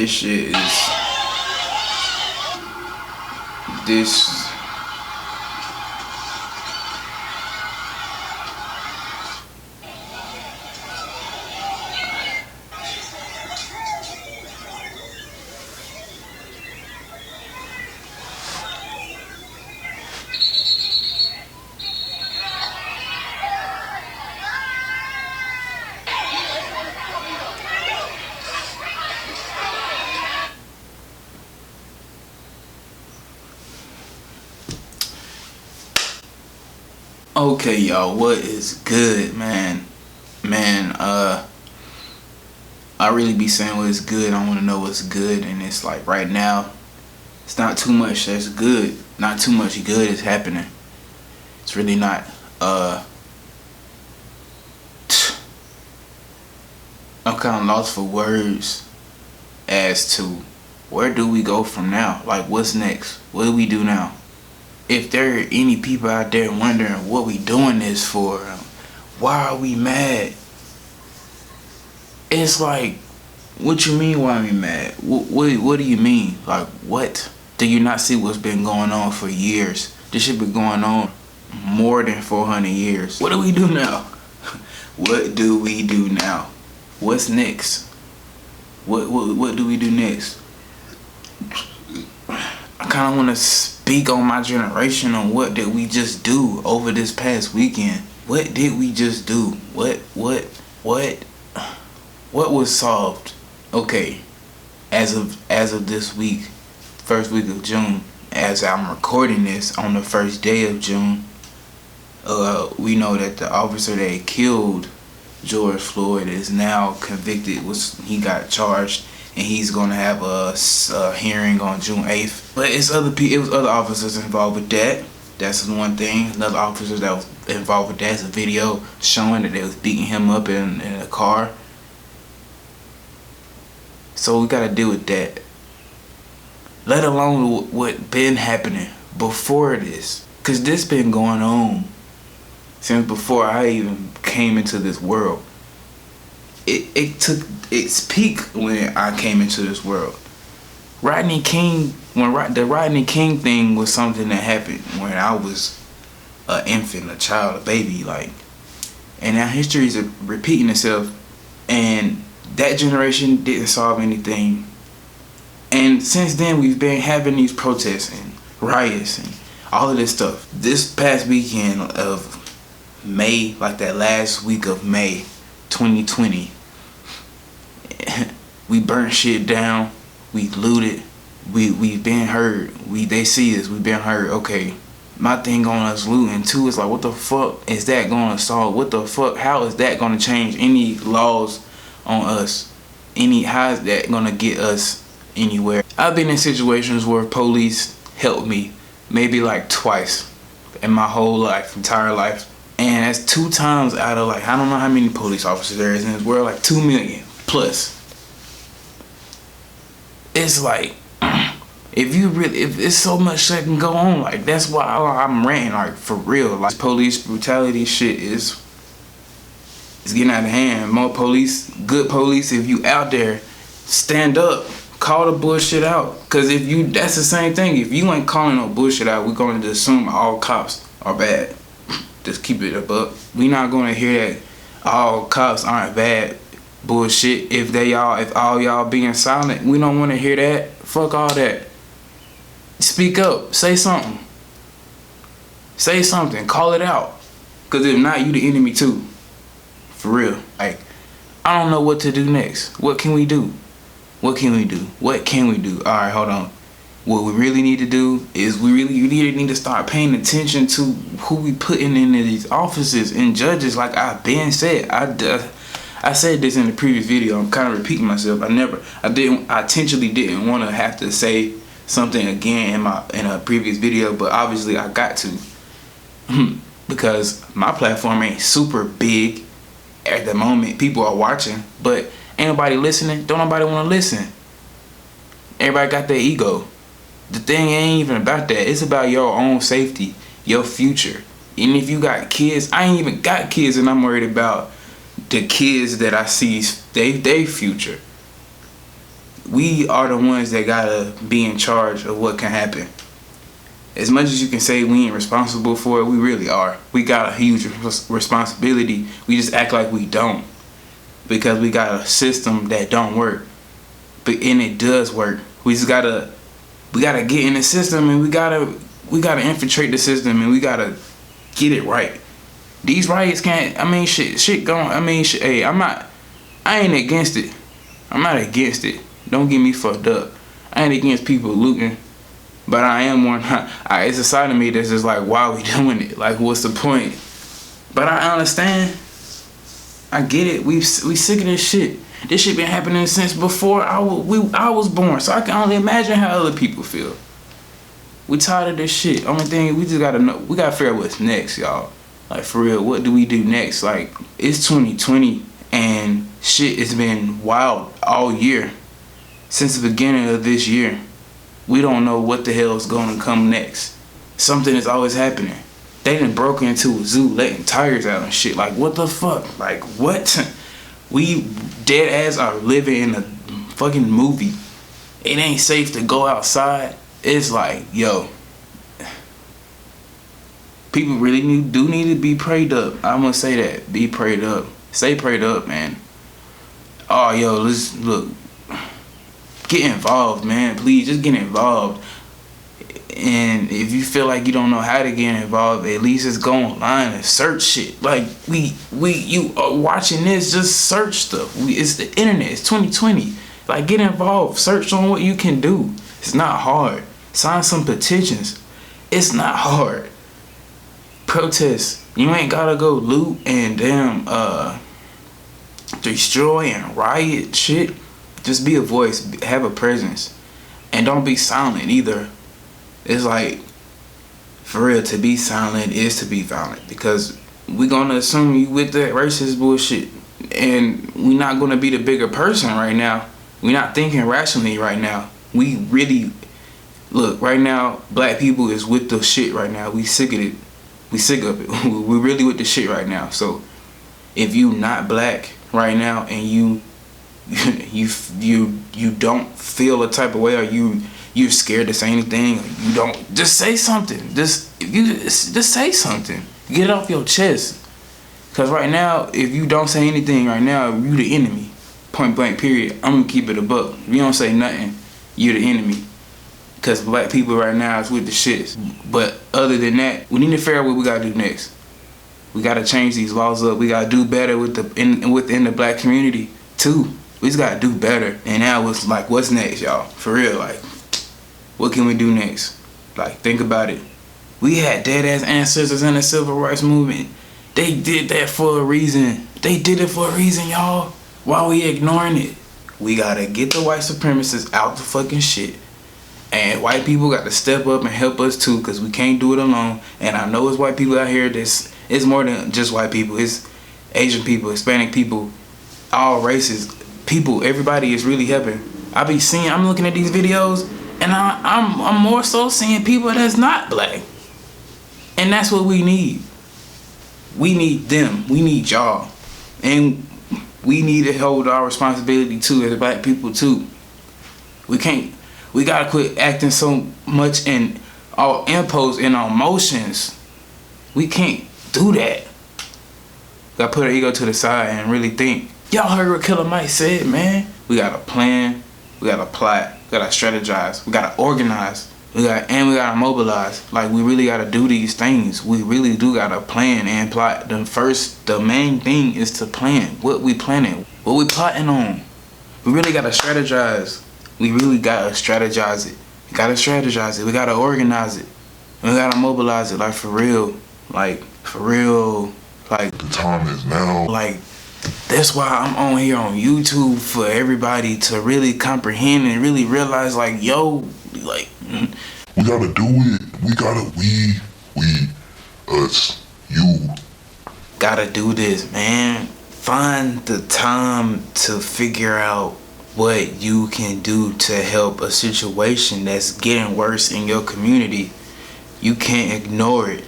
this shit is this. Okay, y'all, what is good, man? I really be saying what is good. I want to know what's good, and it's like right now, it's not too much that's good. Not too much good is happening. It's really not. I'm kind of lost for words as to where do we go from now? Like, what's next? What do we do now? If there are any people out there wondering what we doing this for, why are we mad? It's like, what you mean why we mad? What do you mean? Like, what? Do you not see what's been going on for years? This shit been going on more than 400 years. What do we do now? What do we do now? What's next? What do we do next? I kind of want to speak on my generation on what did we just do over this past weekend. What did we just do? What was solved? Okay, as of this week, first week of June, as I'm recording this on the first day of June, we know that the officer that killed George Floyd is now convicted. He got charged, and he's gonna have a hearing on June 8th. But it was other officers involved with that. That's one thing. Another officer that was involved with that is a video showing that they was beating him up in a car. So we gotta deal with that. Let alone what been happening before this, cause this been going on since before I even came into this world. It took its peak when I came into this world. The Rodney King thing was something that happened when I was an infant, a child, a baby, like, and now history is repeating itself, and that generation didn't solve anything. And since then, we've been having these protests and riots and all of this stuff. This past weekend of May, like that last week of May 2020, we burnt shit down, we looted, we've been heard, they see us, we've been heard. Okay, my thing on us looting too is like, what the fuck is that gonna solve? What the fuck, how is that gonna change any laws on us? How is that gonna get us anywhere? I've been in situations where police helped me maybe like twice in my whole life, entire life. And that's 2 times out of like, I don't know how many police officers there is in this world, like 2 million plus. It's like, if it's so much that can go on, like, that's why I'm ranting, like, for real. Like, police brutality shit is getting out of hand. More police, good police, if you out there, stand up, call the bullshit out. Cause that's the same thing. If you ain't calling no bullshit out, we're going to assume all cops are bad. Just keep it a buck. We not gonna hear that all cops aren't bad bullshit. If all y'all being silent, we don't want to hear that. Fuck all that. Speak up. Say something. Say something. Call it out. Cause if not, you the enemy too. For real. Like, I don't know what to do next. What can we do? What can we do? What can we do? All right, hold on. What we really need to do is we really need to start paying attention to who we putting into these offices and judges. Like I've been said, I said this in the previous video. I'm kind of repeating myself. I intentionally didn't want to have to say something again in a previous video, but obviously I got to because my platform ain't super big at the moment. People are watching, but ain't nobody listening. Don't nobody want to listen. Everybody got their ego. The thing ain't even about that. It's about your own safety, your future. And if you got kids, I ain't even got kids, and I'm worried about the kids that I see, they future. we are the ones that gotta be in charge of what can happen. As much as you can say we ain't responsible for it, we really are. We got a huge responsibility. We just act like we don't, because we got a system that don't work, and it does work. We gotta get in the system, and we gotta infiltrate the system, and we gotta get it right. These riots can't. I mean, shit going. I mean, shit. Hey, I ain't against it. I'm not against it. Don't get me fucked up. I ain't against people looting, but I am one. It's a side of me that's just like, why are we doing it? Like, what's the point? But I understand. I get it. We sick of this shit. This shit been happening since before I was born. So I can only imagine how other people feel. We tired of this shit. Only thing we just gotta know. We gotta figure out what's next, y'all. Like, for real, what do we do next? Like, it's 2020 and shit has been wild all year. Since the beginning of this year, we don't know what the hell is gonna come next. Something is always happening. They done broke into a zoo letting tigers out and shit. Like, what the fuck? Like, what? We dead ass are living in a fucking movie. It ain't safe to go outside. It's like, yo, people really do need to be prayed up. I'm gonna say that. Be prayed up. Stay prayed up, man. Oh, yo, let's look. Get involved, man. Please, just get involved. And if you feel like you don't know how to get involved, at least just go online and search shit. Like, you are watching this, just search stuff. It's the internet. It's 2020. Like, get involved. Search on what you can do. It's not hard. Sign some petitions. It's not hard. Protest. You ain't gotta go loot and damn destroy and riot shit. Just be a voice. Have a presence. And don't be silent either. It's like, for real, to be silent is to be violent, because we gonna assume you with that racist bullshit, and we not gonna be the bigger person right now. We not thinking rationally right now. We really, look, right now, black people is with the shit right now. We sick of it. We sick of it. We really with the shit right now. So if you not black right now and you don't feel a type of way, or you're scared to say anything, you don't, just say something. Just say something. Get it off your chest. Cause right now, if you don't say anything right now, you the enemy. Point blank period. I'm gonna keep it a buck. If you don't say nothing, you're the enemy. Cause black people right now is with the shits. But other than that, we need to figure out what we gotta do next. We gotta change these laws up. We gotta do better within the black community too. We just gotta do better. And now it's like, what's next, y'all? For real, like, what can we do next? Like, think about it. We had dead ass ancestors in the civil rights movement. They did that for a reason. They did it for a reason, y'all. Why are we ignoring it? We gotta get the white supremacists out the fucking shit. And white people got to step up and help us too, because we can't do it alone. And I know it's white people out here. It's more than just white people. It's Asian people, Hispanic people, all races. People, everybody is really helping. I'm looking at these videos, and I'm more so seeing people that's not black. And that's what we need. We need them. We need y'all. And we need to hold our responsibility too, as black people too. We gotta quit acting so much and all impose in our emotions. We can't do that. Gotta put our ego to the side and really think. Y'all heard what Killer Mike said, man. We gotta plan, we gotta plot, we gotta strategize, we gotta organize, we gotta mobilize. Like, we really gotta do these things. We really do gotta plan and plot. The main thing is to plan. What we planning, what we plotting on. We really gotta strategize. We really gotta strategize it. We gotta strategize it. We gotta organize it. We gotta mobilize it. Like, for real. Like, for real. Like, the time is now. Like, that's why I'm on here on YouTube, for everybody to really comprehend and really realize, like, yo, like, we gotta do it. We gotta, us, you. Gotta do this, man. Find the time to figure out what you can do to help a situation that's getting worse in your community. You can't ignore it.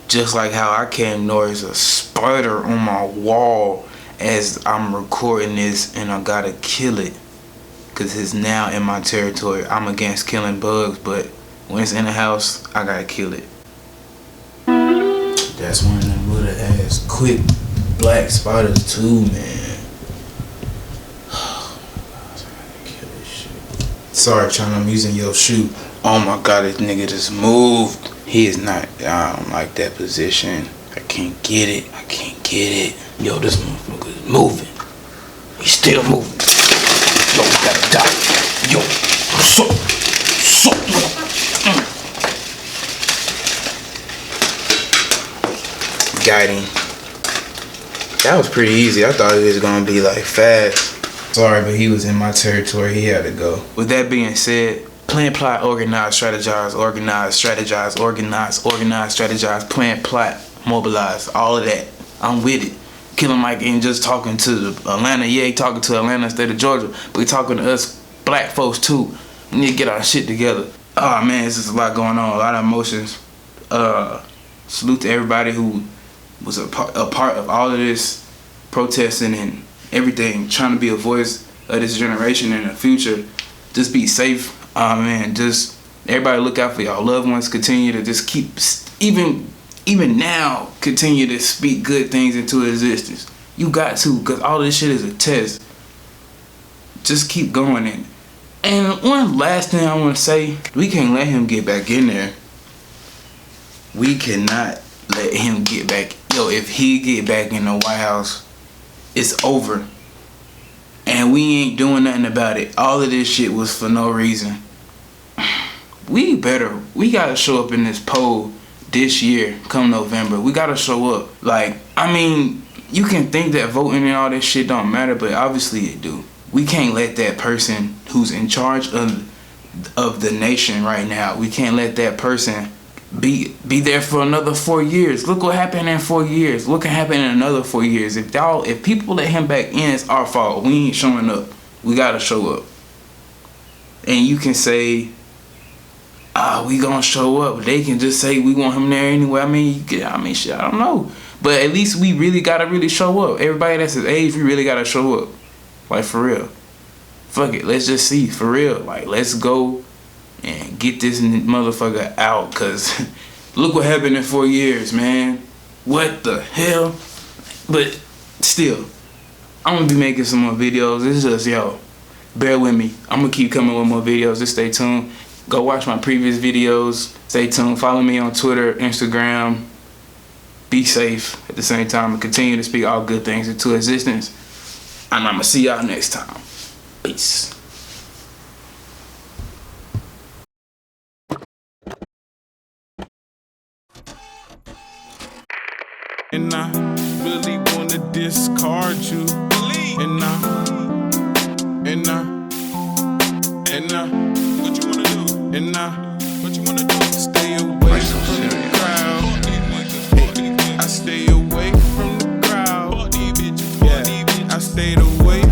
Just like how I can't ignore is a spider on my wall as I'm recording this and I gotta kill it. Cause it's now in my territory. I'm against killing bugs, but when it's in the house, I gotta kill it. That's one of them little ass quick black spiders too, man. Oh my gosh, I gotta kill this shit. Sorry, China, I'm using your shoe. Oh my god, this nigga just moved. He is not, I don't like that position. I can't get it. I can't get it. Yo, this motherfucker is moving. He's still moving. Yo, we gotta die. Yo, so. Got him. That was pretty easy. I thought it was gonna be like fast. Sorry, but he was in my territory. He had to go. With that being said, plan, plot, organize, strategize, organize, strategize, organize, organize, strategize, plan, plot, mobilize, all of that. I'm with it. Killer Mike ain't just talking to Atlanta. Yeah, he talking to Atlanta, state of Georgia, but he talking to us black folks too. We need to get our shit together. Oh man, it's just a lot going on, a lot of emotions. Salute to everybody who was a part of all of this protesting and everything, trying to be a voice of this generation in the future. Just be safe. Man, just everybody look out for y'all loved ones. Continue to just keep, even now, continue to speak good things into existence. You got to, because all this shit is a test. Just keep going in. And one last thing I want to say, we can't let him get back in there. We cannot let him get back. Yo, if he get back in the White House, it's over. And we ain't doing nothing about it. All of this shit was for no reason. We gotta show up in this poll this year, come November. We gotta show up. Like, I mean, you can think that voting and all this shit don't matter, but obviously it do. We can't let that person who's in charge of the nation right now, we can't let that person be there for another 4 years. Look what happened in 4 years. Look what happened in another 4 years. If people let him back in, it's our fault. We ain't showing up. We gotta show up. And you can say, we gonna show up. They can just say we want him there anyway. I mean, shit, I don't know. But at least we really gotta show up. Everybody that's his age, we really gotta show up. Like, for real. Fuck it. Let's just see. For real. Like, let's go and get this motherfucker out, cause look what happened in 4 years, man. What the hell? But still, I'm gonna be making some more videos. It's just, yo, bear with me. I'm gonna keep coming with more videos. Just stay tuned. Go watch my previous videos. Stay tuned. Follow me on Twitter, Instagram. Be safe at the same time and continue to speak all good things into existence. And I'm gonna see y'all next time. Peace. And I really wanna discard you. And I, what you wanna do? And what you wanna do? Stay away from the crowd. I stay away from the crowd. Yeah, I stayed away